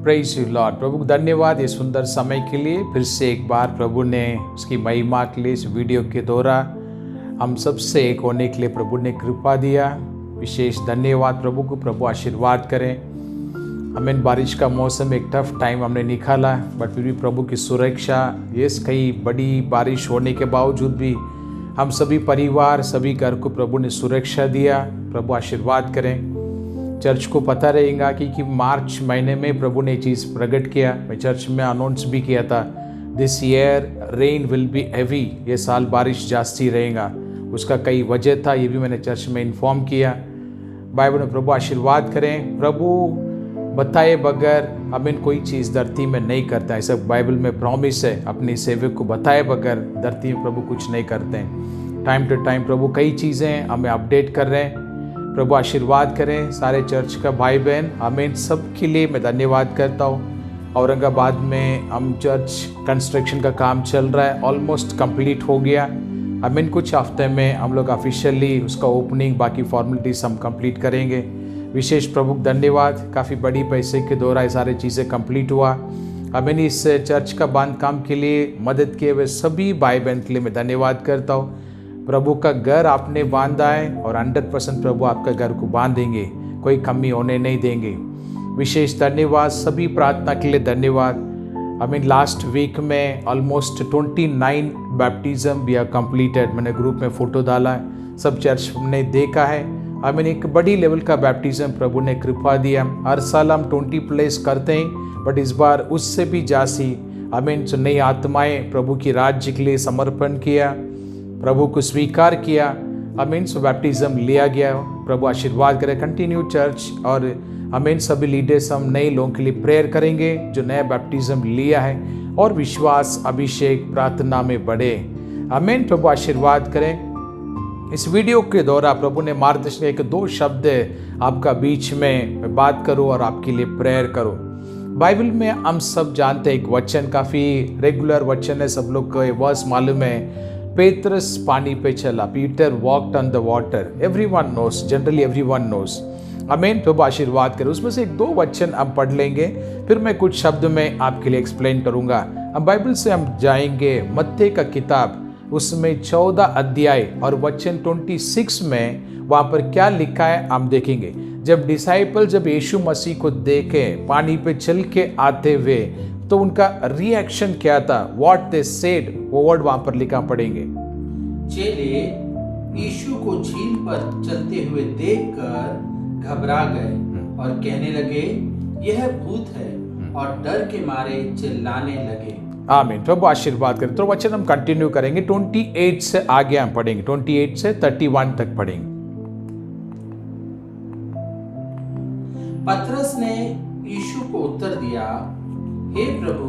Praise you Lord. प्रभु को धन्यवाद ये सुंदर समय के लिए। फिर से एक बार प्रभु ने उसकी महिमा के लिए इस वीडियो के द्वारा हम सबसे एक होने के लिए प्रभु ने कृपा दिया। विशेष धन्यवाद प्रभु को। प्रभु आशीर्वाद करें। हमें बारिश का मौसम एक टफ टाइम हमने निकाला, बट फिर भी प्रभु की सुरक्षा, ये कई बड़ी बारिश होने के बावजूद भी हम सभी परिवार सभी घर को प्रभु ने सुरक्षा दिया। प्रभु आशीर्वाद करें। चर्च को पता रहेगा कि मार्च महीने में प्रभु ने चीज़ प्रकट किया। मैं चर्च में अनाउंस भी किया था, this year rain will be heavy, ये साल बारिश जास्ती रहेगा। उसका कई वजह था, ये भी मैंने चर्च में इन्फॉर्म किया। बाइबल में प्रभु आशीर्वाद करें। प्रभु बताए बगैर हमें कोई चीज़ धरती में नहीं करता, ऐसा बाइबल में प्रॉमिस है। अपनी सेवक को बताए बगैर धरती में प्रभु कुछ नहीं करते हैं। टाइम टू टाइम प्रभु कई चीज़ें हमें अपडेट कर रहे हैं। प्रभु आशीर्वाद करें सारे चर्च का भाई बहन। हमें सब के लिए मैं धन्यवाद करता हूँ। औरंगाबाद में हम चर्च कंस्ट्रक्शन का काम चल रहा है, ऑलमोस्ट कंप्लीट हो गया। हमें कुछ हफ्ते में हम लोग ऑफिशियली उसका ओपनिंग, बाकी फॉर्मेलिटीज हम कंप्लीट करेंगे। विशेष प्रभु धन्यवाद, काफ़ी बड़ी पैसे के द्वारा ये सारी चीज़ें कंप्लीट हुआ। हमें इस चर्च का बांध काम के लिए मदद किए हुए सभी भाई बहन के लिए मैं धन्यवाद करता हूँ। प्रभु का घर आपने बांधा है और 100% प्रभु आपका घर को बांधेंगे, कोई कमी होने नहीं देंगे। विशेष धन्यवाद, सभी प्रार्थना के लिए धन्यवाद। हमें लास्ट वीक में almost 29 baptism we are completed. मैंने ग्रुप में फ़ोटो डाला है, सब चर्च ने देखा है। हमें एक बड़ी लेवल का बैप्टिज्म प्रभु ने कृपा दिया। हर साल हम 20 प्लेस करते हैं, बट इस बार उससे भी जासी हमें नई आत्माएँ प्रभु की राज्य के लिए समर्पण किया, प्रभु को स्वीकार किया। हमें बैप्टिज्म लिया गया। प्रभु आशीर्वाद करें। कंटिन्यू चर्च और हमें सभी लीडर्स हम नए लोगों के लिए प्रेयर करेंगे जो नया बैप्टिज्म लिया है, और विश्वास अभिषेक प्रार्थना में बढ़े। हमें प्रभु आशीर्वाद करें। इस वीडियो के द्वारा प्रभु ने मार्गदर्शन एक 2 शब्द आपका बीच में बात करूं और आपके लिए प्रेयर करूं। बाइबल में हम सब जानते हैं एक वचन, काफ़ी रेगुलर वचन है, सब लोग को ये वर्स मालूम है। पेत्रस पानी पे चला, Peter walked on the water. Everyone knows, generally everyone knows. आमीन। प्रभु आशीर्वाद करें। उसमें से एक 2 वचन हम पढ़ लेंगे, फिर मैं कुछ शब्द में आपके लिए एक्सप्लेन करूंगा। अब बाइबल से हम जाएंगे मत्ती का किताब, उसमें 14 अध्याय और वचन 26 में वहाँ पर क्या लिखा है हम देखेंगे। जब डिसाइपल जब यीशु मसीह को देखे पानी पे चल के आते हुए, तो उनका रिएक्शन क्या था, व्हाट दे सेड, वो वर्ड वहां पर लिखा पढ़ेंगे। चेले यीशु को झील पर चलते हुए देखकर घबरा गए और कहने लगे, यह भूत है, और डर के मारे चिल्लाने लगे। आमीन। प्रभु आशीर्वाद करें। तो वचन हम कंटिन्यू करेंगे। 28 से आगे हम पढ़ेंगे, 28 से 31 तक पढ़ेंगे। पतरस ने यीशु को उत्तर दिया, हे प्रभु,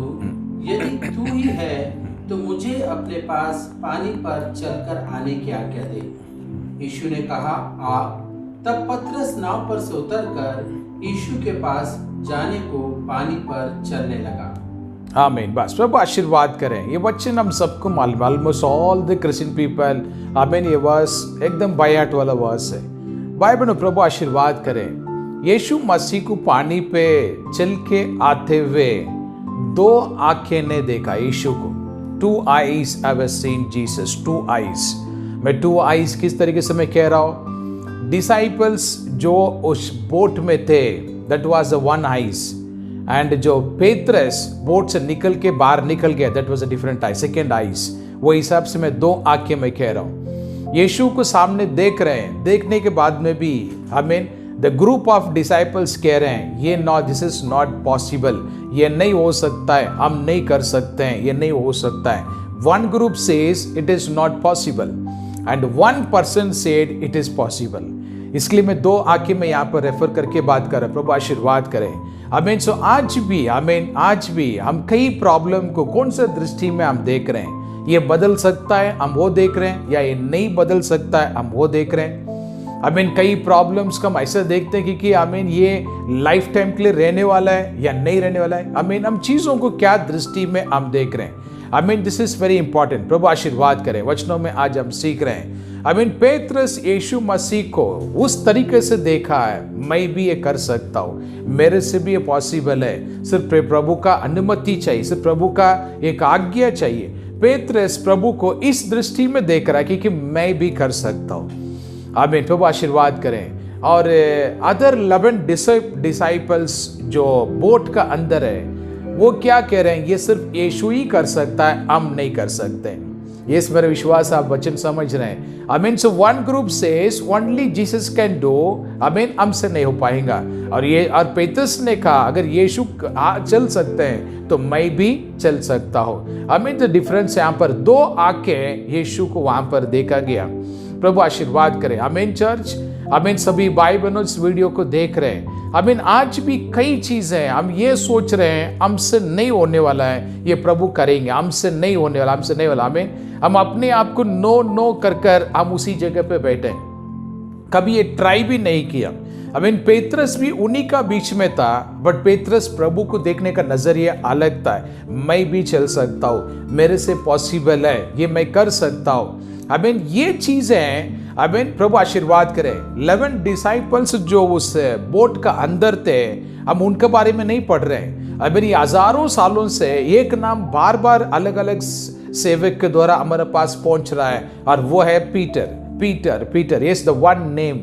यदि तू ही है तो मुझे अपने पास पानी पर चलकर आने की आज्ञा दे। यीशु ने कहा, आ। तब पतरस नाव पर से उतरकर यीशु के पास जाने को पानी पर चलने लगा। आमीन। बस प्रभु आशीर्वाद करें। ये वचन हम सबको मालूम, almost all the Christian people. आमीन। ये वर्स एकदम बाय हार्ट वाला वर्स है। बाइबल में प्रभु आशीर्वाद करें। यीशु मसीह को पानी पे चल के आते हुए 2 आंखें ने देखा यीशु को। 2 eyes have seen Jesus, 2 eyes। मैं 2 eyes किस तरीके से मैं कह रहा हूँ, डिसाइपल्स जो उस बोट में थे, that was the 1 eyes, and जो पेत्रस बोट से निकल के बाहर निकल गया, that was a different eye, second eyes। वो हिसाब से मैं 2 आंखें मैं कह रहा हूँ। यीशु को सामने देख रहे हैं, देखने के बाद में भी हमें द ग्रुप ऑफ डिसाइपल्स कह रहे हैं, ये दिस इज नॉट पॉसिबल, ये नहीं हो सकता है, हम नहीं कर सकते हैं, ये नहीं हो सकता है। 1 group says it is not possible and 1 person said it is possible. इसलिए मैं 2 आंखें में यहाँ पर रेफर करके बात कर रहा हूँ। प्रभु आशीर्वाद करें। आमीन। सो आज भी हम कई प्रॉब्लम को कौन सा दृष्टि में हम देख रहे हैं, ये बदल सकता है हम वो देख रहे हैं, या ये नहीं बदल सकता है हम वो देख रहे हैं। आमीन। कई प्रॉब्लम्स को हम ऐसा देखते हैं कि आमीन ये लाइफ टाइम के लिए रहने वाला है या नहीं रहने वाला है। आमीन। हम चीज़ों को क्या दृष्टि में हम देख रहे हैं। आमीन। This is very important. प्रभु आशीर्वाद करें। वचनों में आज हम सीख रहे हैं। पेत्रस यीशु मसीह को उस तरीके से देखा है, मैं भी ये कर सकता हूँ, मेरे से भी ये पॉसिबल है, सिर्फ प्रभु का अनुमति चाहिए, सिर्फ प्रभु का एक आज्ञा चाहिए। पेत्रस प्रभु को इस दृष्टि में देख रहा है कि मैं भी कर सकता हूँ। आमीन। प्रभु आशीर्वाद करें। और अदर 11 डिसाइपल्स जो बोट का अंदर है, वो क्या कह रहे हैं, ये सिर्फ यीशु ही कर सकता है, हम नहीं कर सकते। ये मेरा विश्वास, आप वचन समझ रहे हैं। आमीन। So one group says only Jesus can do, आमीन, हमसे नहीं हो पाएगा। और पेत्रस ने कहा अगर यीशु चल सकते हैं तो मैं भी चल सकता हूँ। आमीन। तो डिफरेंस यहाँ पर 2 आंखें यीशु को वहां पर देखा गया। प्रभु आशीर्वाद करें। आमीन चर्च। आमीन। सभी भाई बहनों इस वीडियो को देख रहे हैं। आमीन। आज भी कई चीजें हम ये सोच रहे हैं हमसे नहीं होने वाला है, ये प्रभु करेंगे, हमसे नहीं होने वाला, हमसे नहीं वाला। आमीन। हम अपने आप को नो कर हम उसी जगह पे बैठे, कभी ये ट्राई भी नहीं किया। आमीन। पेत्रस भी उन्हीं का बीच में था, बट पेत्रस प्रभु को देखने का नजरिया अलग था। मैं भी चल सकता हूँ, मेरे से पॉसिबल है, ये मैं कर सकता हूँ। आमीन। ये चीजें, आमीन, प्रभु आशीर्वाद करें। 11 डिसाइपल्स जो उस बोट का अंदर थे, हम उनके बारे में नहीं पढ़ रहे हैं। आमीन। ये हजारों सालों से एक नाम बार बार अलग अलग सेवक के द्वारा हमारे पास पहुंच रहा है, और वो है Peter. Yes, the one name.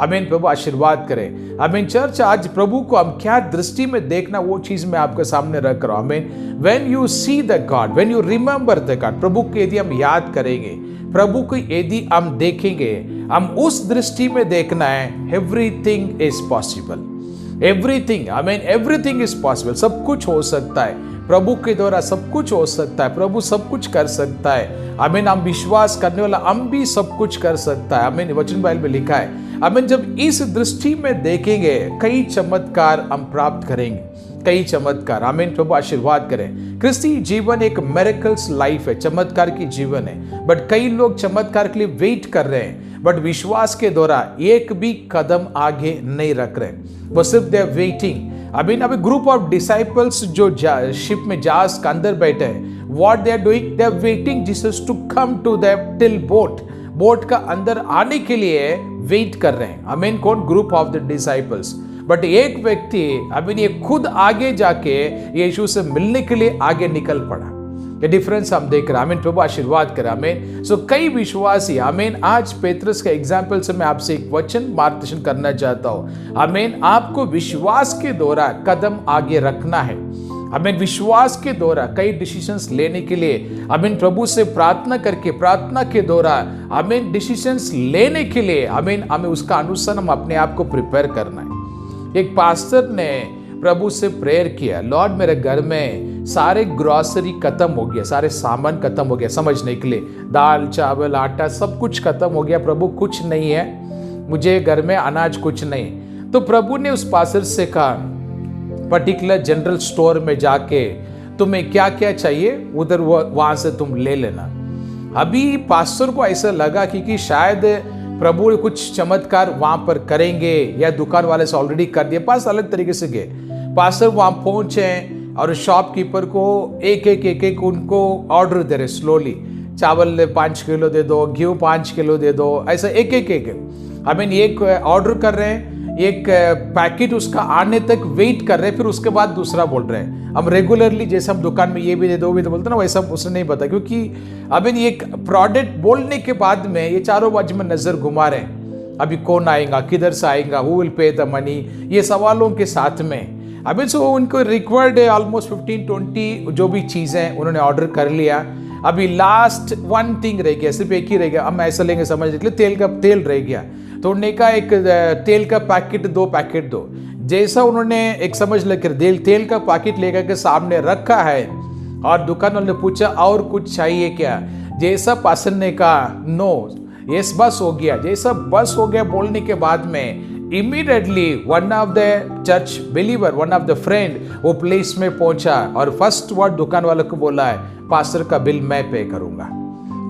आमीन। प्रभु आशीर्वाद करें। आमीन चर्च। आज प्रभु को हम क्या दृष्टि में देखना, वो चीज मैं आपके सामने रख रहा हूं। आमीन। When you see the God, when you remember the God, प्रभु को यदि हम याद करेंगे, प्रभु को यदि हम देखेंगे, हम उस दृष्टि में देखना है, एवरीथिंग इज पॉसिबल। एवरीथिंग, आमीन, एवरीथिंग इज पॉसिबल। सब कुछ हो सकता है, प्रभु के द्वारा सब कुछ हो सकता है, प्रभु सब कुछ कर सकता है। आमीन। हम विश्वास करने वाला, हम भी सब कुछ कर सकता है। आमीन। वचन बाइबल में लिखा है। आमीन। जब इस दृष्टि में देखेंगे, कई चमत्कार हम प्राप्त करेंगे, कई चमत्कार। आमीन। प्रभु आशीर्वाद करें। क्रिस्ती जीवन एक मिरेकल्स लाइफ है, चमत्कार की जीवन है। बट कई लोग चमत्कार के लिए वेट कर रहे हैं, बट विश्वास के द्वारा एक भी कदम आगे नहीं रख रहे, वो सिर्फ दे आर वेटिंग। आमीन। अभी ग्रुप ऑफ डिसाइपल्स जो शिप में जहाज के अंदर बैठे हैं, what they are doing, they are waiting Jesus to come to the till boat का अंदर आने के लिए वेट कर रहे हैं। आमीन। कौन? Group of the disciples. But एक व्यक्ति, आमीन, ये खुद आगे जाके यीशु से मिलने के लिए आगे निकल पड़ा। ये डिफरेंस हम देख रहे हैं। आमीन। प्रभु आशीर्वाद करें। आमीन। सो कई विश्वासी, आमीन, आज पेत्रस के एग्जाम्पल से मैं आपसे एक वचन मार्गदर्शन करना चाहता हूं। आमीन। आपको विश्वास के द्वारा कदम आगे रखना है। आमीन। विश्वास के द्वारा कई डिसीजंस लेने के लिए, आमीन, प्रभु से प्रार्थना करके, प्रार्थना के द्वारा, आमीन, डिसीजंस लेने के लिए, आमीन, हमें उसका अनुसार हम अपने आप को प्रिपेयर करना है। एक पास्टर ने प्रभु से प्रेयर किया, लॉर्ड मेरे घर में सारे ग्रोसरी खत्म हो गया, सारे सामान खत्म हो गया, समझने के लिए दाल चावल आटा सब कुछ खत्म हो गया, प्रभु कुछ नहीं है, मुझे घर में अनाज कुछ नहीं। तो प्रभु ने उस पास्टर से कहा, पर्टिकुलर जनरल स्टोर में जाके तुम्हें क्या क्या चाहिए उधर वहां से तुम ले लेना। अभी पास्टर को ऐसा लगा कि शायद प्रभु कुछ चमत्कार वहां पर करेंगे, या दुकान वाले से ऑलरेडी कर दिए। पास अलग तरीके से गए, पास्टर वहां पहुंचे और शॉपकीपर को एक उनको ऑर्डर दे रहे, स्लोली, चावल 5 किलो दे दो, घी 5 किलो दे दो, ऐसा एक आमीन, एक ऑर्डर कर रहे हैं, एक पैकेट उसका आने तक वेट कर रहे हैं, फिर उसके बाद दूसरा बोल रहे हैं। हम रेगुलरली जैसे हम दुकान में ये भी दे दो भी तो बोलते ना, वैसा उसने नहीं पता, क्योंकि अभी एक प्रोडक्ट बोलने के बाद में ये चारों बाजू में नजर घुमा रहे हैं, अभी कौन आएगा, किधर से आएगा, who will pay the money, ये सवालों के साथ में। अभी सो उनको रिक्वायर्ड है ऑलमोस्ट 15-20 जो भी चीज़ें उन्होंने ऑर्डर कर लिया। अभी लास्ट वन थिंग रह गया, सिर्फ एक ही रह गया, हम ऐसा लेंगे समझ के लिए, तेल रह गया। तो उन्होंने कहा एक तेल का पैकेट 2 पैकेट दो। जैसा उन्होंने एक समझ लेकर तेल का पैकेट लेकर के सामने रखा है, और दुकान वाले ने पूछा और कुछ चाहिए क्या, जैसा पासन ने कहा नो, यस बस हो गया, जैसा बस हो गया बोलने के बाद में immediately one of the church believer, one of the friend वो प्लेस में पहुंचा और फर्स्ट वर्ड दुकान वाले को बोला है, पास्टर का बिल मैं पे करूंगा।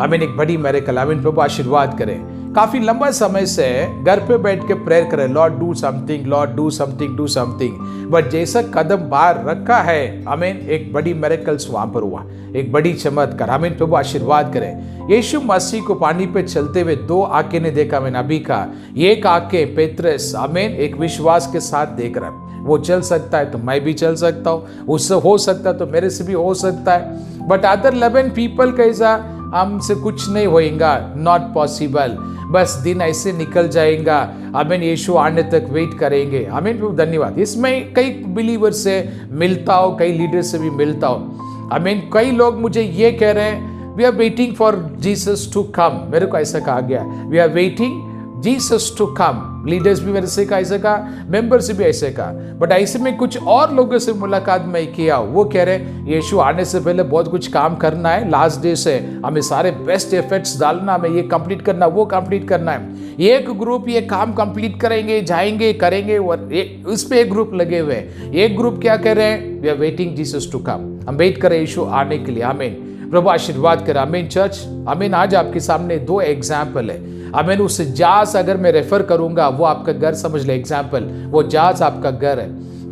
आमीन। एक बड़ी मेरेकल। आमीन। प्रभु आशीर्वाद करें। काफी लंबा समय से घर पे बैठ के प्रेयर करे, Lord do something, Lord do something, do something, but जैसा कदम बाहर रखा है, आमीन, एक बड़ी मिरेकल्स वहां पर हुआ, एक बड़ी चमत्कार। आमीन, प्रभु आशीर्वाद करें। यीशु मसीह को पानी पे चलते हुए 2 आंखें ने देखा, आमीन, अभी का एक आंखें पेत्रस, आमीन, एक विश्वास के साथ देख रहा है। वो चल सकता है तो मैं भी चल सकता हूँ, उससे हो सकता है तो मेरे से भी हो सकता है, बट अदर 11 पीपल कैसा, हमसे कुछ नहीं होएगा, नॉट पॉसिबल, बस दिन ऐसे निकल जाएगा। आमीन, यीशु आने तक वेट करेंगे। आमीन, धन्यवाद। इसमें कई बिलीवर से मिलता हो, कई लीडर से भी मिलता हो। आमीन, कई लोग मुझे ये कह रहे हैं, we are waiting for Jesus to come. मेरे को ऐसा कहा गया, we are waiting Jesus to come. Leaders भी मेरे से कहा, ऐसे कहा, मेंबर से भी ऐसे कहा, बट ऐसे में कुछ और लोगों से मुलाकात मैं किया, वो कह रहे यीशु आने से पहले बहुत कुछ काम करना है, लास्ट डे से हमें सारे बेस्ट एफर्ट्स डालना, हमें ये कंप्लीट करना, वो कंप्लीट करना है। एक ग्रुप ये काम कंप्लीट करेंगे, जाएंगे, करेंगे, और उस पर एक ग्रुप लगे हुए हैं। एक ग्रुप क्या कह रहे हैं, we are waiting Jesus to come, हम वेट करें यीशु आने के लिए। आमीन, प्रभु आशीर्वाद करें। आमीन चर्च, आमीन, आज आपके सामने 2 एग्जाम्पल है। आमीन, उस जहाज अगर मैं रेफर करूंगा, वो आपका घर समझ ले। एग्जाम्पल, वो जहाज आपका घर है।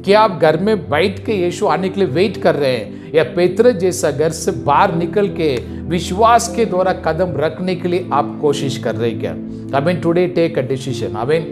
क्या आप घर में बैठ के यीशु आने के लिए वेट कर रहे हैं, या पेत्र जैसा घर से बाहर निकल के विश्वास के द्वारा कदम रखने के लिए आप कोशिश कर रहे हैं क्या? आमीन, टुडे टेक अ डिसीजन। आमीन,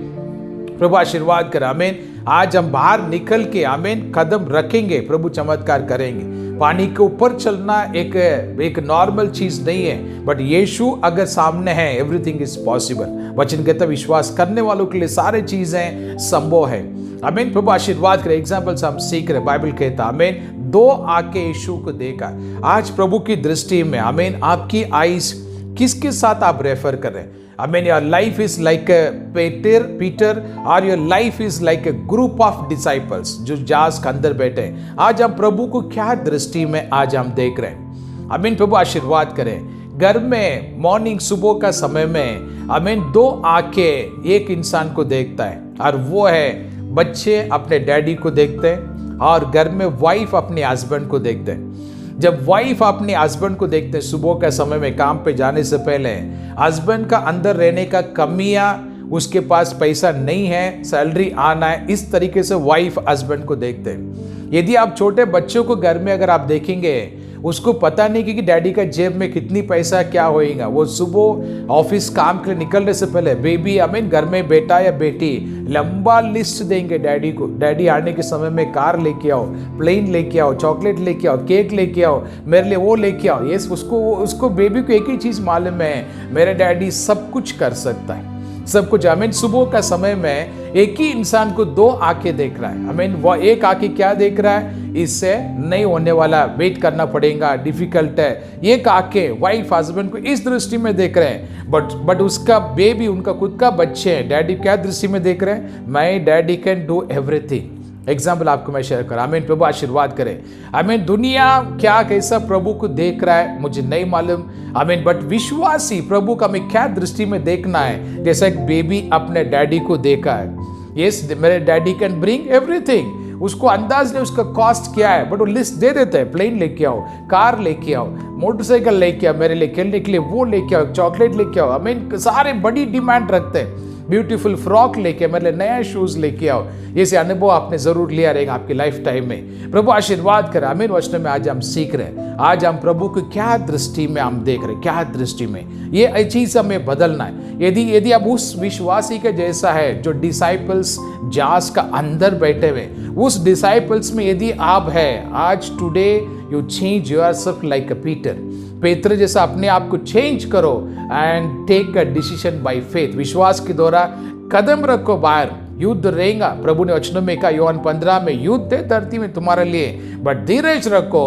प्रभु आशीर्वाद कर। आमीन, आज हम बाहर निकल के, आमीन, कदम रखेंगे, प्रभु चमत्कार करेंगे। पानी के ऊपर चलना एक नॉर्मल चीज नहीं है, बट यीशु अगर सामने है, एवरीथिंग इज पॉसिबल। वचन कहता विश्वास करने वालों के लिए सारे चीजें संभव है। आमीन, प्रभु आशीर्वाद करे। एग्जाम्पल्स हम सीख रहे, बाइबल कहता, आमीन, 2 आके यीशु को देखा। आज प्रभु की दृष्टि में, आमीन, आपकी आईज किसके साथ आप रेफर कर रहे हैं? Amen. Your life is like a Peter, or your life is like a group of disciples जो जहाज के अंदर बैठे हैं। आज हम प्रभु को क्या दृष्टि में आज हम देख रहे हैं? आमीन, प्रभु आशीर्वाद करें। घर में मॉर्निंग, सुबह का समय में, आमीन, 2 आंखें एक इंसान को देखता है, और वो है बच्चे अपने डैडी को देखते हैं, और घर में वाइफ अपने हस्बैंड को देखते हैं। जब वाइफ अपने हस्बैंड को देखते हैं सुबह के समय में काम पे जाने से पहले, हस्बैंड का अंदर रहने का कमियां, उसके पास पैसा नहीं है, सैलरी आना है, इस तरीके से वाइफ हस्बैंड को देखते हैं। यदि आप छोटे बच्चों को घर में अगर आप देखेंगे, उसको पता नहीं कि डैडी का जेब में कितनी पैसा क्या होएगा। वो सुबह ऑफिस काम के लिए निकलने से पहले बेबी, आमीन, घर में बेटा या बेटी लंबा लिस्ट देंगे डैडी को। डैडी आने के समय में कार लेके आओ, प्लेन लेके आओ, चॉकलेट लेके आओ, केक लेके आओ, मेरे लिए वो लेके आओ। ये उसको बेबी को एक ही चीज मालूम है, मेरे डैडी सब कुछ कर सकता है, सब कुछ। आमीन, सुबह का समय में एक ही इंसान को 2 आंखें देख रहा है। आमीन, वो एक आंखें क्या देख रहा है, इससे नहीं होने वाला, वेट करना पड़ेगा, डिफिकल्ट है। एक आंखें वाइफ हस्बैंड को इस दृष्टि में देख रहे हैं, बट उसका बेबी, उनका खुद का बच्चे हैं, डैडी क्या दृष्टि में देख रहे हैं, my daddy can do everything. Example आपको मैं शेयर करा। आमीन, प्रभु आशीर्वाद करे। आमीन, दुनिया क्या कैसा प्रभु को देख रहा है मुझे नहीं मालूम। आमीन, बट विश्वासी प्रभु का हमें क्या दृष्टि में देखना है, जैसा एक बेबी अपने डैडी को देखा है। यस, मेरे डैडी कैन ब्रिंग एवरीथिंग। उसको अंदाज नहीं उसका कॉस्ट क्या है, बट वो लिस्ट दे देते हैं, प्लेन लेके आओ, कार लेके आओ, मोटरसाइकिल लेके आओ, मेरे लिए खेलने के लिए वो लेके आओ, चॉकलेट लेके आओ। आमीन, सारे बड़ी डिमांड रखते हैं। ब्यूटीफुल फ्रॉक लेके, मेरे लिए नया शूज लेके आओ। ये अनुभव आपने जरूर लिया रहेगा आपकी लाइफ टाइम में। प्रभु आशीर्वाद करे। आमीन, वचन में आज हम सीख रहे हैं, आज हम प्रभु को क्या दृष्टि में हम देख रहे हैं, क्या दृष्टि में ये चीज हमें बदलना है। यदि अब उस विश्वासी के जैसा है जो डिसाइपल्स जहाज का अंदर बैठे हुए, उस डिसाइपल्स में यदि आप है, आज today you change yourself like a Peter, पेत्र जैसा अपने आप को चेंज करो and take a decision by faith. विश्वास के द्वारा कदम रखो बाहर। युद्ध रहेगा, प्रभु ने वचनों में कहा, योहन 15 में, युद्ध है धरती में तुम्हारे लिए, बट धीरज रखो,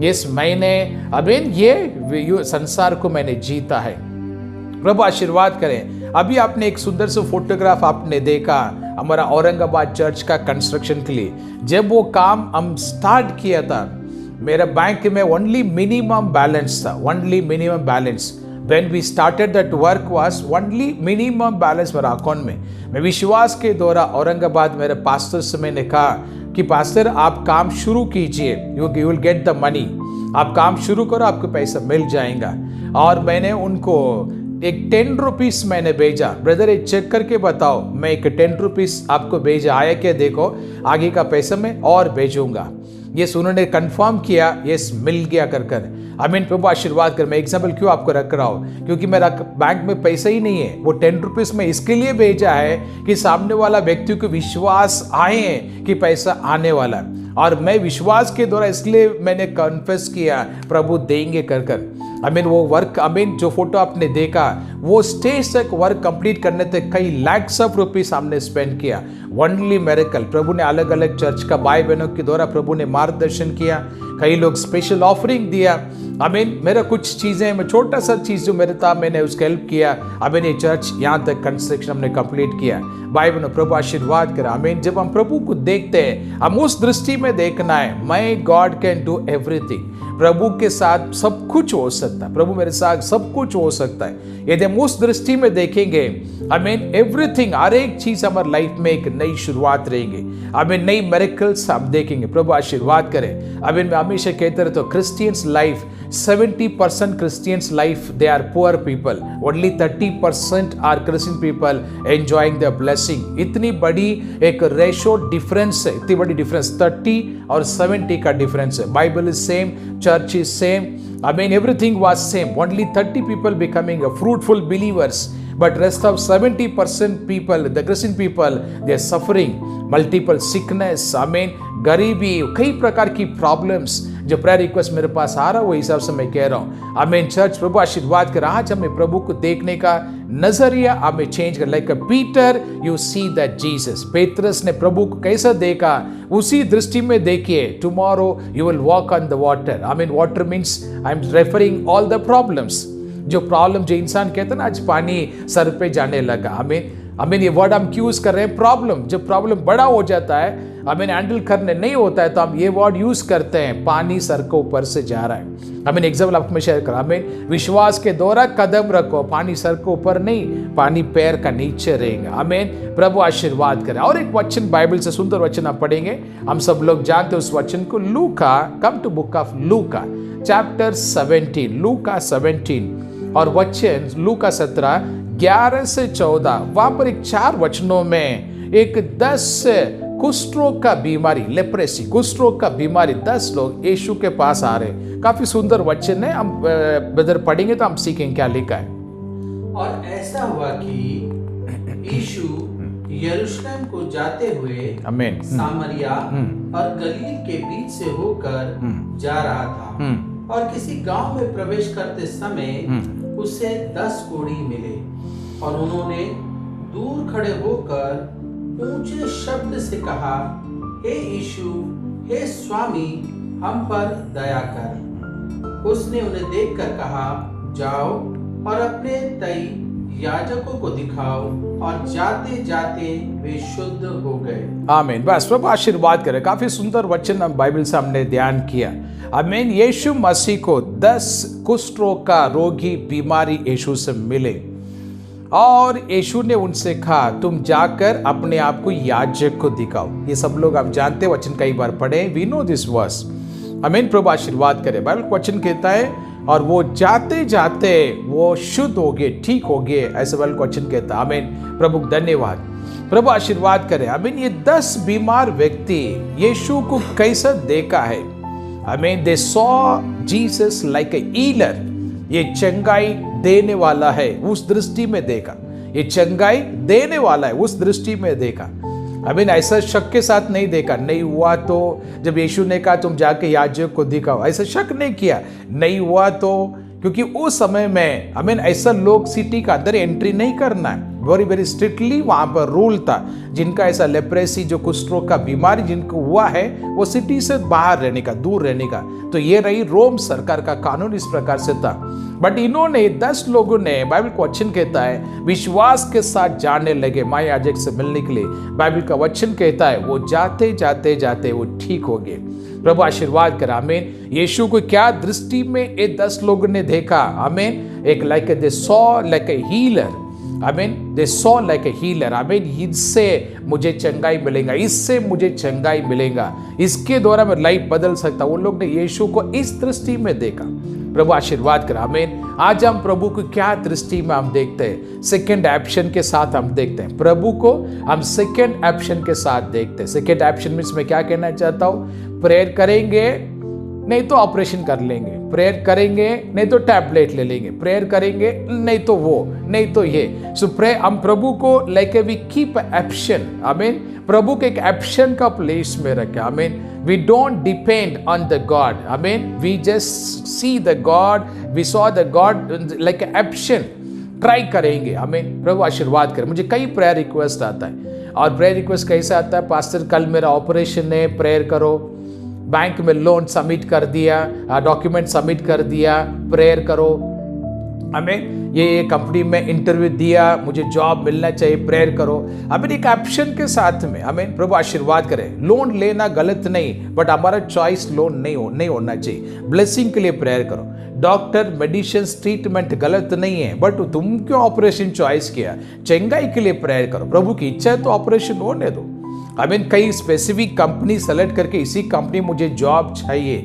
यस, मैंने अबेन ये संसार को मैंने जीता है। प्रभु आशीर्वाद करें। अभी आपने एक सुंदर सा फोटोग्राफ आपने देखा हमारा औरंगाबाद चर्च का कंस्ट्रक्शन के लिए। जब वो काम हम स्टार्ट किया था, मेरा बैंक में ओनली मिनिमम बैलेंस था, only minimum balance. When we started that work was only minimum balance मेरा अकाउंट में। मैं विश्वास के द्वारा औरंगाबाद मेरे पास्टर से मैंने कहा कि पास्टर आप काम शुरू कीजिए, you will get the money. आप काम शुरू करो, आपको पैसा मिल जाएगा। और मैंने उनको एक 10 रुपीस मैंने भेजा, ब्रदर एक चेक करके बताओ, मैं एक 10 रुपीस आपको भेजा, आया क्या देखो, आगे का पैसा मैं और भेजूंगा। यस, उन्होंने कंफर्म किया, यस मिल गया कर। आमीन, प्रभु आशीर्वाद कर। मैं एग्जाम्पल क्यों आपको रख रहा हूँ, क्योंकि मेरा बैंक में पैसा ही नहीं है। वो 10 रुपीस में इसके लिए भेजा है कि सामने वाला व्यक्ति को विश्वास आए कि पैसा आने वाला है, और मैं विश्वास के द्वारा इसलिए मैंने कन्फेस किया प्रभु देंगे कर। आमीन, वो वर्क, आमीन, जो फोटो आपने देखा, वो स्टेज तक वर्क कंप्लीट करने तक कई लैक्स ऑफ रुपीस हमने स्पेंड किया। ओनली मिरेकल, प्रभु ने अलग अलग चर्च का भाई बहनों के द्वारा प्रभु ने मार्गदर्शन किया, कई लोग स्पेशल ऑफरिंग दिया। आमीन, मेरा कुछ चीजें, मैं छोटा सा चीज जो मेरे था, मैंने उसका हेल्प किया। आमीन, ये चर्च यहाँ तक कंस्ट्रक्शन हमने कंप्लीट किया। भाई बहनों, प्रभु आशीर्वाद करा। आमीन, जब हम प्रभु को देखते हैं, हम उस दृष्टि में देखना है, my God can do everything. प्रभु के साथ सब कुछ हो सकता है, प्रभु मेरे साथ सब कुछ हो सकता है यदि हम उस दृष्टि में देखेंगे। आमीन, एवरीथिंग, हर एक चीज हमारी लाइफ में एक नई शुरुआत रहेगी। आमीन, नई मिरेकल्स हम देखेंगे। प्रभु आशीर्वाद करें। आमीन, मैं हमेशा कहते रहता हूं, Christians life 70% Christians life they are poor people, only 30% are Christian people enjoying the blessing। इतनी बड़ी एक रेशो डिफरेंस है, इतनी बड़ी डिफरेंस 30 और 70 का डिफरेंस है। Bible is same, church is same, I mean everything was same, only 30 people becoming a fruitful believers, but rest of 70% people, the Christian people, they are suffering multiple sickness, I mean गरीबी, कई प्रकार की problems. जो prayer request मेरे पास आ रहा है वो हिसाब से मैं कह रहा हूँ। आमीन, चर्च प्रभु आशीर्वाद कर। आज हमें प्रभु को देखने का नजरिया हमें चेंज कर। Like Peter you see that Jesus, पेत्रस ने प्रभु को कैसा देखा, उसी दृष्टि में देखिए। Tomorrow you will walk on the water. I mean water means I am referring all the problems. जो प्रॉब्लम, जो इंसान कहते हैं ना आज पानी सर पे जाने लगा, आमीन ये वर्ड हम यूज कर रहे हैं। प्रॉब्लम, जब प्रॉब्लम बड़ा हो जाता है, आमीन हैंडल करने नहीं होता है, तो हम ये वर्ड यूज करते हैं, पानी सर के ऊपर से जा रहा है। आमीन, एग्जाम्पल आपको मैं शेयर करा। आमीन, विश्वास के द्वारा कदम रखो, पानी सर के ऊपर नहीं, पानी पैर का नीचे रहेगा। आमीन, प्रभु आशीर्वाद करें। और एक वचन बाइबल से, सुंदर वचन आप पढ़ेंगे, हम सब लोग जानते हैं उस वचन को। लूका, कम to book of Luka chapter 17, लूका 17 और वचन लूका 17 11 से 14। वहां पर एक 4 वचनों में एक 10 कुष्ठ रोग का बीमारी, लेप्रेसी, कुष्ठ रोग का बीमारी, 10 लोग यीशु के पास आ रहे। काफी सुंदर वचन है, हम ब्रदर पढ़ेंगे तो हम सीखेंगे क्या लिखा है। और ऐसा हुआ कि यीशु यरूशलेम को जाते हुए आमीन सामरिया और गलील के बीच से होकर जा रहा था, और किसी गांव में प्रवेश करते समय उसे 10 कोढ़ी मिले, और उन्होंने दूर खड़े होकर ऊंचे शब्द से कहा, हे यीशु, हे स्वामी, हम पर दया कर। उसने उन्हें देखकर कहा, जाओ और अपने तई याजकों को दिखाओ, और जाते जाते वे शुद्ध हो गए। आमीन, बस प्रभु आशीर्वाद करे। काफी सुंदर वचन हम बाइबल से हमने ध्यान किया। आमीन, यीशु मसीह को 10 कुष्ठ रोग का रोगी बीमारी यीशु से मिले, और यीशु ने उनसे कहा, तुम जाकर अपने आप को याजक को दिखाओ। ये सब लोग आप जानते हैं, वचन कई बार पढ़े, वी नो दिस वर्स। आमीन, प्रभु आशीर्वाद करे। बाइबल वचन कहता है, और वो जाते जाते वो शुद्ध हो गए, ठीक हो गए, ऐसे बाइबल वचन कहता है। आमीन, प्रभु धन्यवाद, प्रभु आशीर्वाद करे। आमीन, ये 10 बीमार व्यक्ति यीशु को कैसा देखा है। आमीन, they saw Jesus like a healer, ये चंगाई देने वाला है, उस दृष्टि में देखा। ये चंगाई देने वाला है, उस दृष्टि में देखा। आमीन, ऐसा शक के साथ नहीं देखा। नहीं हुआ तो जब यीशु ने कहा तुम जाके याजक को दिखाओ, ऐसा शक नहीं किया। नहीं हुआ तो, क्योंकि उस समय में आमीन ऐसा लोग सिटी का अंदर एंट्री नहीं करना है, वेरी वेरी स्ट्रिक्टली वहां पर रूल था। जिनका ऐसा लेप्रेसी, जो कुष्ठ रोग का बीमारी जिनको हुआ है, वो सिटी से बाहर रहने का, दूर रहने का। तो ये रही रोम सरकार का कानून, इस प्रकार से था। बट इन्होंने 10 लोगों ने, बाइबल को वचन कहता है, विश्वास के साथ जाने लगे महायाजक से मिलने के लिए। बाइबल का वचन कहता है वो जाते जाते जाते वो ठीक हो गए। प्रभु आशीर्वाद करा। आमीन, यीशु को क्या दृष्टि में ये 10 लोगों ने देखा। आमीन, एक like they saw like a healer. आमीन, they saw like a healer. आमीन, इससे मुझे चंगाई मिलेगा, इससे मुझे चंगाई मिलेगा, इसके द्वारा मैं लाइफ बदल सकता। उन लोग ने यीशु को इस दृष्टि में देखा। प्रभु आशीर्वाद करें, आमीन। आज हम प्रभु को क्या दृष्टि में हम देखते हैं, सेकेंड ऑप्शन के साथ हम देखते हैं। प्रभु को हम सेकेंड ऑप्शन के साथ देखते हैं। सेकेंड ऑप्शन में मैं क्या कहना चाहता हूँ, प्रेयर करेंगे नहीं तो ऑपरेशन कर लेंगे, प्रेयर करेंगे नहीं तो टैबलेट ले लेंगे, प्रेयर करेंगे नहीं तो वो नहीं तो ये। सो प्रे हम प्रभु को लाइक वी कीप ऑप्शन, आमीन। प्रभु के एक ऑप्शन का प्लेस में रखें, आमीन। We don't depend on the God, आमीन। We just see the God, we saw the God like option, try करेंगे, आमीन। प्रभु आशीर्वाद करें। मुझे कई प्रेयर रिक्वेस्ट आता है, और प्रेयर रिक्वेस्ट कैसे आता है, पास्टर कल मेरा ऑपरेशन है, प्रेयर करो। बैंक में लोन सबमिट कर दिया, डॉक्यूमेंट सबमिट कर दिया, प्रेयर करो। हमें ये कंपनी में इंटरव्यू दिया, मुझे जॉब मिलना चाहिए, प्रेयर करो। हमें एक ऑप्शन के साथ में, हमें प्रभु आशीर्वाद करें। लोन लेना गलत नहीं, बट हमारा चॉइस लोन नहीं होना चाहिए। ब्लेसिंग के लिए प्रेयर करो। डॉक्टर मेडिसिन ट्रीटमेंट गलत नहीं है, बट तुम क्यों ऑपरेशन चॉइस किया, चंगाई के लिए प्रेयर करो। प्रभु की इच्छा है तो ऑपरेशन होने दो। कई स्पेसिफिक कंपनी सेलेक्ट करके इसी कंपनी मुझे जॉब चाहिए,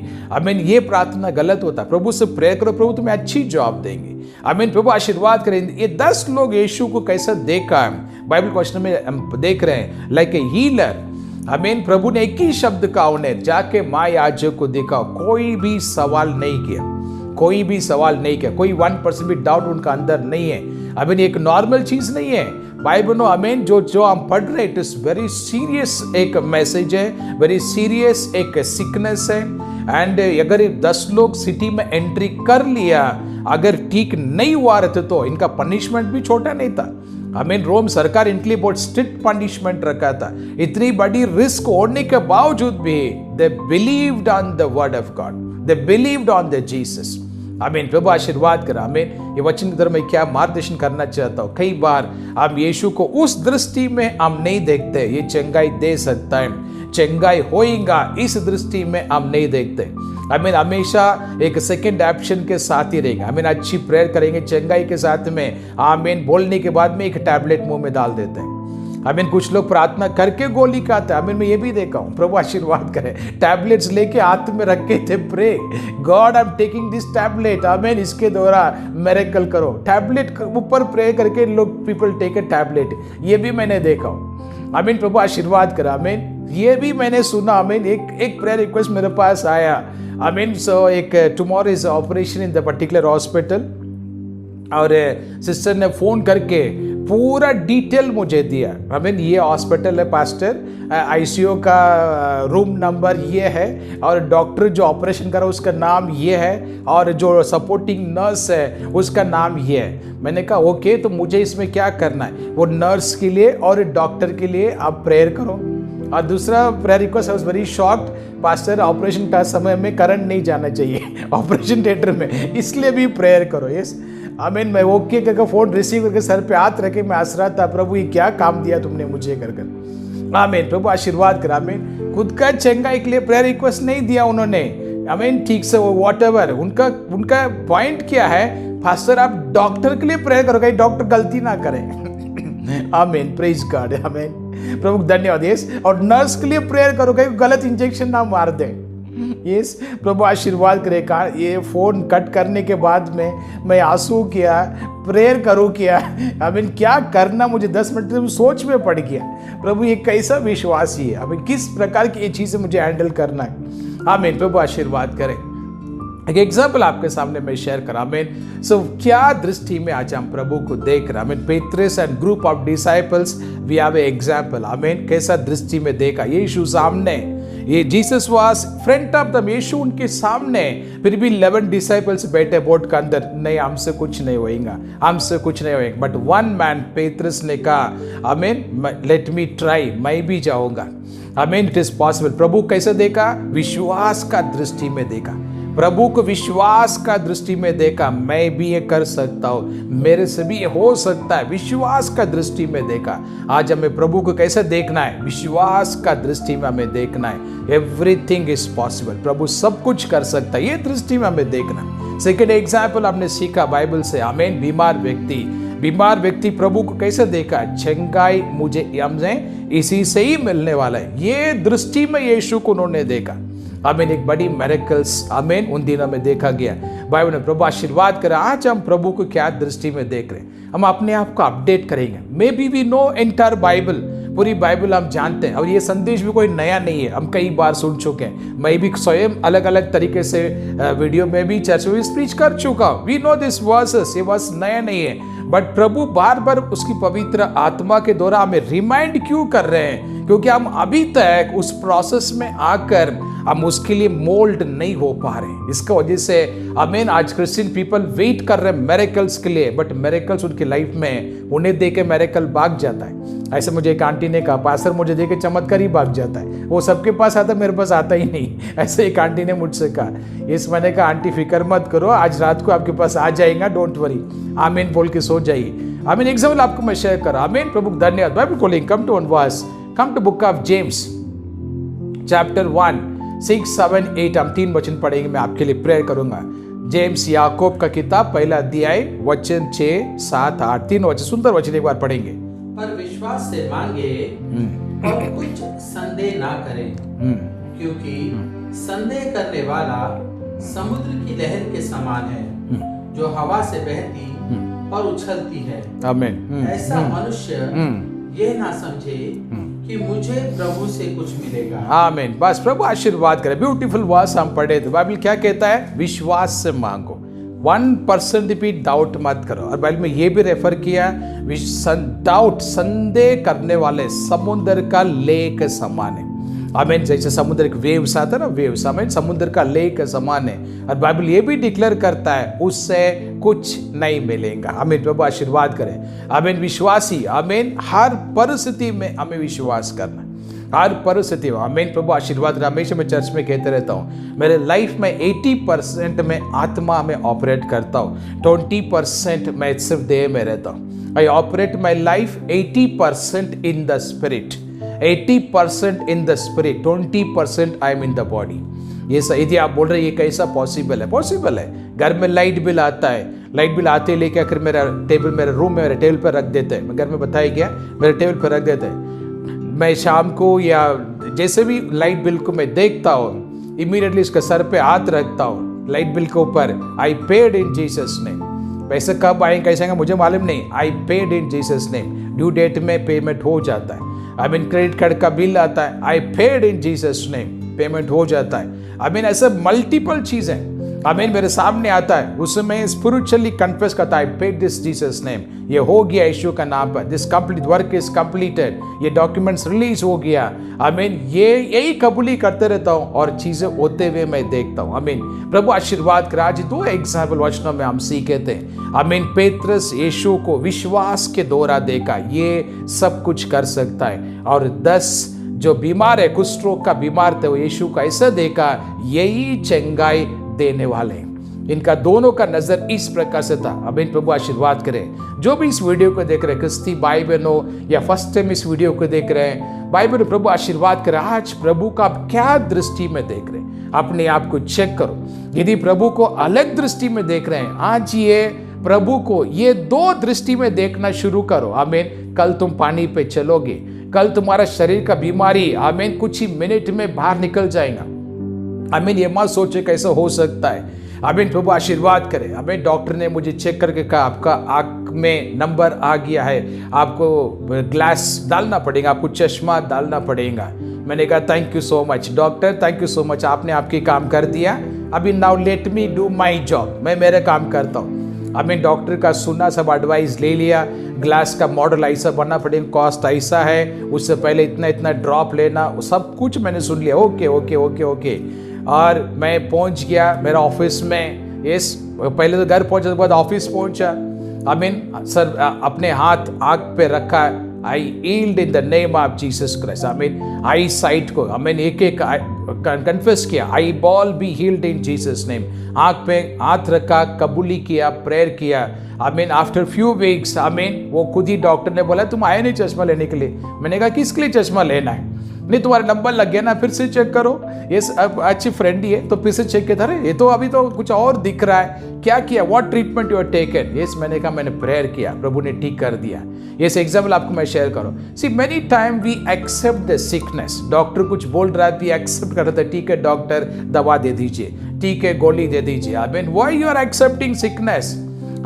ये प्रार्थना गलत होता है। प्रभु से प्रेयर करो, प्रभु तुम्हें अच्छी जॉब देंगे, प्रभु आशीर्वाद करेंगे। ये 10 लोग यीशु को कैसा देखा है, बाइबल क्वेश्चन में हम देख रहे हैं, लाइक ए हीलर। प्रभु ने एक ही शब्द कहा उन्हें, जाके महायाजक को देखा, कोई भी सवाल नहीं किया, कोई भी सवाल नहीं किया, कोई 1% भी डाउट उनका अंदर नहीं है। एक नॉर्मल चीज नहीं है। बाइबल नो, जो हम पढ़ रहे, इट इज वेरी सीरियस एक मैसेज है, वेरी सीरियस एक सिकनेस है। एंड अगर 10 लोग सिटी में एंट्री कर लिया, अगर ठीक नहीं हुआ रहते तो इनका पनिशमेंट भी छोटा नहीं था। रोम सरकार इनके लिए बहुत स्ट्रिक्ट पनिशमेंट रखा था। इतनी बड़ी रिस्क होने के बावजूद भी they believed on the word of God, they believed on the Jesus. प्रभु आशीर्वाद करा। ये वचन की तरह मैं क्या मार्गदर्शन करना चाहता हूँ, कई बार हम यीशु को उस दृष्टि में हम नहीं देखते, ये चंगाई दे सकता है, चंगाई होएगा, इस दृष्टि में हम नहीं देखते। हमेशा एक सेकंड ऑप्शन के साथ ही रहेंगे। अच्छी प्रेयर करेंगे चंगाई के साथ में, आमीन बोलने के बाद में एक टैबलेट मुंह में डाल देते हैं। कुछ लोग प्रार्थना करके गोली खाते हैं। मैं ये भी देखा हूँ, प्रभु आशीर्वाद करे, टैबलेट्स लेके हाथ में रखे थे, pray God I am taking this tablet, इसके द्वारा मिरेकल करो। टैबलेट ऊपर प्रे करके लोग पीपल टेक ए टैबलेट, ये भी मैंने देखा हूँ। प्रभु आशीर्वाद करा। ये भी मैंने सुना। एक प्रेयर रिक्वेस्ट मेरे पास आया। सो एक tomorrow is operation in the particular hospital, और सिस्टर ने फोन करके पूरा डिटेल मुझे दिया। ये हॉस्पिटल है पास्टर, आईसीयू का रूम नंबर ये है, और डॉक्टर जो ऑपरेशन करा उसका नाम ये है, और जो सपोर्टिंग नर्स है उसका नाम ये है। मैंने कहा ओके, तो मुझे इसमें क्या करना है, वो नर्स के लिए और डॉक्टर के लिए आप प्रेयर करो। और दूसरा prayer request, I was very shocked, pastor operation का समय में करंट नहीं जाना चाहिए ऑपरेशन थिएटर में, इसलिए भी प्रेयर करो। यस मैं ओके करके फोन रिसीव करके सर पे हाथ रखे मैं हंस रहा था, प्रभु ये क्या काम दिया तुमने मुझे कर कर। प्रभु आशीर्वाद करा। खुद का चंगाई के लिए प्रेयर रिक्वेस्ट नहीं दिया उन्होंने। ठीक से वो वॉटएवर उनका पॉइंट क्या है, पास्टर आप डॉक्टर के लिए प्रेयर करो, कहीं डॉक्टर गलती ना करें। Praise God. प्रभु धन्यवाद। यस, और नर्स के लिए प्रेयर करो, कहीं गलत इंजेक्शन ना मार दे। यस, प्रभु आशीर्वाद करे। ये फोन कट करने के बाद में मैं आंसू किया, प्रेयर करूँ किया। क्या करना, मुझे 10 मिनट में सोच में पड़ गया, प्रभु ये कैसा विश्वासी है, किस प्रकार की ये चीज़ें मुझे हैंडल करना है। प्रभु आशीर्वाद करें। एक एग्जाम्पल आपके सामने मैं शेयर करा। सो क्या दृष्टि में आज हम प्रभु को देख रहे हैं। Petrus and group of disciples we have a example. कैसा दृष्टि में देखा, यीशु सामने, ये Jesus was front of the, यीशु उनके सामने, फिर भी 11 डिसाइपल्स बैठे बोट के अंदर, नहीं हमसे कुछ नहीं होएगा, हमसे कुछ नहीं होएगा। बट वन मैन पेट्रस ने कहा लेट मी ट्राई, मैं भी जाऊंगा। It is possible. प्रभु कैसे देखा, विश्वास का दृष्टि में देखा। प्रभु को विश्वास का दृष्टि में देखा, मैं भी ये कर सकता हूँ, मेरे से भी ये हो सकता है, विश्वास का दृष्टि में देखा। आज हमें प्रभु को कैसे देखना है, विश्वास का दृष्टि में हमें देखना है। एवरीथिंग इज पॉसिबल, प्रभु सब कुछ कर सकता है, ये दृष्टि में हमें देखना। सेकेंड एग्जाम्पल हमने सीखा बाइबल से। बीमार व्यक्ति प्रभु को कैसे देखा, चंगाई मुझे हमसे इसी से ही मिलने वाला है, ये दृष्टि में यीशु को उन्होंने देखा। आमीन, एक बड़ी मिरेकल्स आमीन उन दिनों में देखा गया। बाइबल ने प्रभु आशीर्वाद करा। आज हम प्रभु को क्या दृष्टि में देख रहे हैं, हम अपने आप को अपडेट करेंगे। Maybe we know entire Bible, पूरी बाइबल हम जानते हैं, और ये संदेश भी कोई नया नहीं है, हम कई बार सुन चुके हैं। मैं भी स्वयं अलग अलग तरीके से वीडियो में भी, चर्च में भी स्पीच कर चुका हूँ। वी नो दिस वर्सेस, ये वर्स नया नहीं है, बट प्रभु बार बार उसकी पवित्र आत्मा के द्वारा हमें रिमाइंड क्यों कर रहे हैं? क्योंकि हम अभी तक उस प्रोसेस में आकर हम उसके लिए मोल्ड नहीं हो पा रहे। इसका वजह से आमीन आज क्रिश्चियन पीपल वेट कर रहे हैं मिरेकल्स के लिए, बट मिरेकल्स उनकी लाइफ में उन्हें देके मिरेकल भाग जाता है। ऐसे मुझे एक आंटी ने कहा, पास्टर मुझे देखे चमत्कार ही भाग जाता है, वो सबके पास आता है, मेरे पास आता ही नहीं। ऐसे एक आंटी ने मुझसे कहा। इस मैंने कहा आंटी फिक्र मत करो, आज रात को आपके पास आ जाएगा, डोंट वरी, आमीन बोल के सो जाइए। आमीन, एग्जाम्पल आपको मैं शेयर कर, आमीन, प्रभु धन्यवाद। बाइबल खोलेंगे, come to one verse, come to book of James chapter 1 6 7 8, हम 3 वचन पढ़ेंगे, मैं आपके लिए प्रेयर करूंगा। जेम्स याकूब का किताब, पहला अध्याय, वचन 6 7 8, 3 वचन, सुंदर वचन एक बार पढ़ेंगे। पर विश्वास से मांगे और कुछ संदेह ना करें, क्योंकि संदेह करने वाला समुद्र की लहर के समान है, जो हवा से बहती और उछलती है। आमीन। ऐसा मनुष्य यह ना समझे कि मुझे प्रभु से कुछ मिलेगा। आमीन। बस प्रभु आशीर्वाद करे। ब्यूटीफुल वर्स हम पढ़े थे। बाइबल क्या कहता है? विश्वास से मांगो, 1% भी डाउट मत करो। और बाइबल में ये भी रेफर किया, डाउट, संदेह करने वाले समुद्र का लेक समान है। आमीन। जैसे समुद्र एक वेव्स आता है ना, वेव्स, आमीन, समुद्र का लेक समान है। और बाइबल ये भी डिक्लेयर करता है उससे कुछ नहीं मिलेगा। आमीन। प्रभु आशीर्वाद करें। आमीन। विश्वासी, आमीन, हर परिस्थिति में हमें विश्वास करना, हर परिस्थिति में। आमीन। प्रभु आशीर्वाद। हमेशा मैं चर्च में कहते रहता हूँ, मेरे लाइफ में 80% में आत्मा में ऑपरेट करता हूँ, 20% मैं सिर्फ देह में रहता हूँ। I operate my life 80% in the spirit, 80% in the spirit, 20% I am in the body। ये यदि आप बोल रहे हैं ये कैसा पॉसिबल है? पॉसिबल है। घर में लाइट बिल आता है, लाइट बिल आते लेके आकर मेरा टेबल, मेरे रूम में मेरे टेबल पर रख देते हैं। घर में बताया गया, मेरे टेबल पर रख देते हैं। मैं शाम को या जैसे भी लाइट बिल को मैं देखता हूँ, इमीडिएटली इसका सर पे हाथ रखता हूँ लाइट बिल के ऊपर। I paid in Jesus name. पैसे कब आएंगे कैसे आएंगे मुझे मालूम नहीं, I paid in Jesus name. Due date में पेमेंट हो जाता है। आई मीन क्रेडिट कार्ड का बिल आता है, I paid in Jesus name, payment हो जाता है। आई मीन ऐसे मल्टीपल चीजें आई मीन मेरे सामने आता है, उसमें स्पिरिचुअली कन्फेस करता है, I paid this Jesus name, ये हो गया यीशु का नाम पर, this complete work is completed, ये डॉक्यूमेंट्स रिलीज हो गया। आई मीन ये यही कबूली करते रहता हूँ और चीजें होते हुए मैं देखता हूँ। आई मीन प्रभु आशीर्वाद कर। आज 2 एग्जाम्पल वचनों में हम सीखे थे। आई मीन पेत्रस यीशु को विश्वास के द्वारा देखा, ये सब कुछ कर सकता है। और 10 जो बीमार है, कुष्ठ रोग का बीमार थे, वो यीशु को ऐसा देखा, यही चंगाई देने वाले। इनका दोनों का नजर इस प्रकार से था। अब इन प्रभु आशीर्वाद करें। जो भी इस वीडियो को देख रहे हैं, क्रिस्ती भाई बहनों या फर्स्ट टाइम इस वीडियो को देख रहे हैं, भाई बहनों प्रभु आशीर्वाद करें। आज प्रभु का आप क्या दृष्टि में देख रहे हैं, अपने आप को चेक करो। यदि प्रभु को अलग दृष्टि में देख रहे हैं, आज ये प्रभु को ये 2 दृष्टि में देखना शुरू करो। आमीन। कल तुम पानी पे चलोगे, कल तुम्हारा शरीर का बीमारी आमीन कुछ ही मिनट में बाहर निकल जाएगा। आमीन। ये मत सोचे कैसे हो सकता है। आमीन। प्रभु आशीर्वाद करे। आमीन। डॉक्टर ने मुझे चेक करके कहा आपका आंख में नंबर आ गया है, आपको ग्लास डालना पड़ेगा, आपको चश्मा डालना पड़ेगा। मैंने कहा thank you so much doctor, thank you so much, आपने आपकी काम कर दिया। अभी now let me do my job, मैं मेरा काम करता हूँ। हमें डॉक्टर का सुना, सब एडवाइस ले लिया, ग्लास का मॉडल ऐसा बनना पड़ेगा, कॉस्ट ऐसा है, उससे पहले इतना इतना ड्रॉप लेना, सब कुछ मैंने सुन लिया। Okay okay okay okay. और मैं पहुंच गया मेरा ऑफिस में। यस, पहले तो घर पहुंचा, उसके बाद ऑफिस पहुंचा। आई मीन सर अपने हाथ आँख पे रखा, I yield in the name of Jesus Christ. I mean eyesight को आई मीन एक एक कन्फेस किया, I will be healed in Jesus name. आँख पे हाथ रखा, कबूली किया, प्रेयर किया। I mean after few weeks I mean वो खुद ही डॉक्टर ने बोला तुम आए नहीं चश्मा लेने के लिए। मैंने कहा किसके लिए चश्मा लेना है? नहीं तुम्हारा नंबर लग गया ना, फिर से चेक करो, ये अच्छी फ्रेंड ही है तो फिर से चेक किया, अरे ये तो अभी तो कुछ और दिख रहा है, क्या किया, what treatment you are taken. Yes, मैंने कहा मैंने प्रेयर किया, प्रभु ने ठीक कर दिया। यस, एग्जाम्पल आपको मैं शेयर करूं। See many time we accept the sickness, doctor कुछ बोल रहा है, वी एक्सेप्ट कर रहे थे, ठीक है डॉक्टर दवा दे दीजिए, ठीक है गोली दे दीजिए। I mean why you are accepting sickness?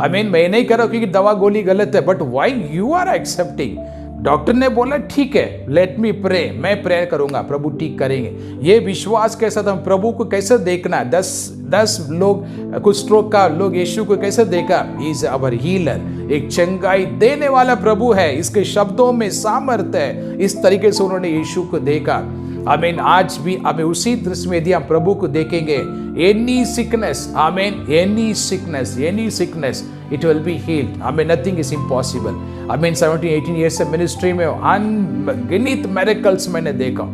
I mean मैं नहीं कर रहा क्योंकि दवा गोली गलत है, but why you are accepting? Doctor ने बोला ठीक है, लेट मी प्रे, मैं प्रेयर करूंगा, प्रभु ठीक करेंगे। ये विश्वास के साथ हम प्रभु को कैसे देखना है। 10 लोग कुछ स्ट्रोक का लोग यीशु को कैसे देखा, ही इज आवर हीलर, एक चंगाई देने वाला प्रभु है, इसके शब्दों में सामर्थ्य है। इस तरीके से उन्होंने यीशु को देखा। आमीन, आज भी हमें उसी दृष्टि में यदि हम प्रभु को देखेंगे, एनी सिकनेस, आमीन, any sickness it will be healed. Amen. Nothing is impossible. Amen. 17-18 years से मिनिस्ट्री में अनगिनित miracles मैंने देखा,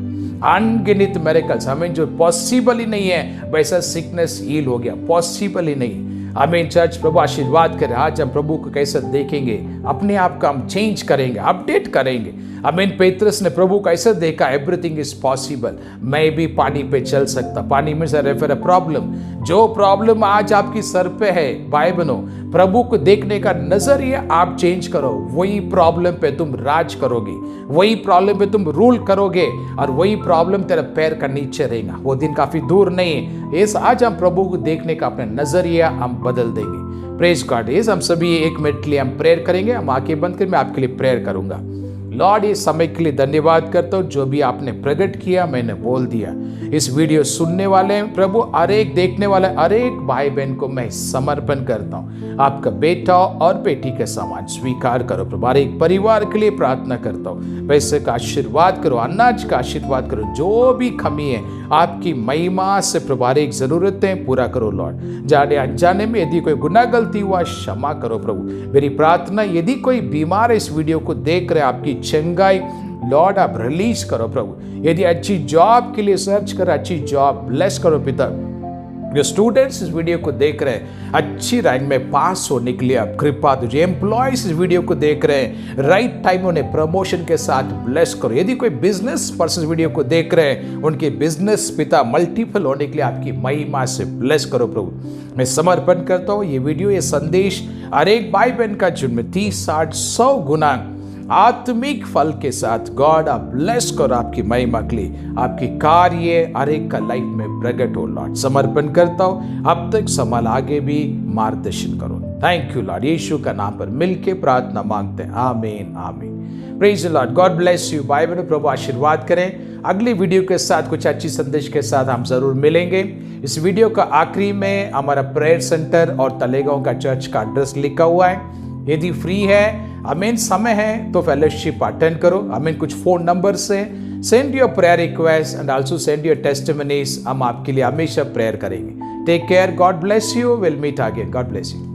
अनगिनित miracles। हमें जो पॉसिबल ही नहीं है वैसा सिकनेस हील हो गया, पॉसिबल ही नहीं। आमीन। चर्च, प्रभु आशीर्वाद करे। आज हम प्रभु को कैसे देखेंगे, अपने आप का हम चेंज करेंगे, अपडेट करेंगे। आमीन। पेत्रस ने प्रभु को ऐसे देखा, एवरीथिंग इज पॉसिबल, मैं भी पानी पे चल सकता। पानी में से रेफर अ प्रॉब्लम, जो प्रॉब्लम आज आपकी सर पे है, भाई बहनों, प्रभु को देखने का नजरिया आप चेंज करो, वही प्रॉब्लम पे तुम राज करोगे, वही प्रॉब्लम पे तुम रूल करोगे, और वही प्रॉब्लम तेरे पैर का नीचे रहेगा। वो दिन काफी दूर नहीं है। इस आज हम प्रभु को देखने का अपना नजरिया हम बदल देंगे। Praise God. इस हम सभी 1 मिनट के लिए हम प्रेयर करेंगे। हम आंखें बंद कर मैं आपके लिए प्रेयर करूंगा। लॉर्ड, इस समय के लिए धन्यवाद करता हूँ, जो भी आपने प्रकट किया मैंने बोल दिया। इस वीडियो सुनने वाले प्रभु, हर एक देखने वाले हर एक भाई बहन को मैं समर्पण करता हूँ, आपका बेटा और बेटी के समान स्वीकार करो प्रभु। हर एक परिवार के लिए प्रार्थना करता हूँ, पैसे का आशीर्वाद करो, अनाज का आशीर्वाद करो, जो भी कमी है आपकी महिमा से प्रभु हर एक जरूरतें पूरा करो लॉर्ड। जाने अनजाने में यदि कोई गुनाह गलती हुआ क्षमा करो प्रभु। मेरी प्रार्थना, यदि कोई बीमार इस वीडियो को देख रहे, आपकी चंगाई लॉर्ड आप रिलीज करो प्रभु। यदि अच्छी जॉब के लिए सर्च कर, अच्छी जॉब ब्लेस करो पिता। जो स्टूडेंट्स इस वीडियो को देख रहे हैं, अच्छी रैंक में पास होने के लिए आप कृपा दीजिए। एम्प्लॉयज इस वीडियो को देख रहे हैं, राइट टाइम उन्हें प्रमोशन के साथ ब्लेस करो। यदि कोई बिजनेस पर्सन वीडियो को देख रहे हैं, उनके बिजनेस पिता मल्टीपल होने के लिए आपकी महिमा से ब्लेस करो प्रभु। मैं समर्पण करता हूँ ये वीडियो, ये संदेश हर एक भाई बहन का जिनमें 30, 60, 100 गुना आत्मिक फल के साथ गॉड आप ब्लेस करो, आपकी महिमा के लिए आपकी कार्य हर एक का लाइफ में प्रकट हो लॉर्ड। समर्पण करता हूँ, अब तक संभाल, आगे भी मार्गदर्शन करो। थैंक यू लॉर्ड, यीशु का नाम पर मिलके प्रार्थना मांगते हैं, आमीन आमीन। Praise the Lord, God bless you. भाई बहनों, प्रभु आशीर्वाद करें। अगली वीडियो के साथ कुछ अच्छी संदेश के साथ हम जरूर मिलेंगे। इस वीडियो का आखिरी में हमारा प्रेयर सेंटर और तलेगांव का चर्च का एड्रेस लिखा हुआ है। यदि फ्री है, आमीन, समय है तो फेलोशिप अटेंड करो। आमीन। कुछ फोन नंबर से send your prayer request and also send your testimonies. हम आपके लिए हमेशा प्रेयर करेंगे। Take care, God bless you, will meet again, God bless you.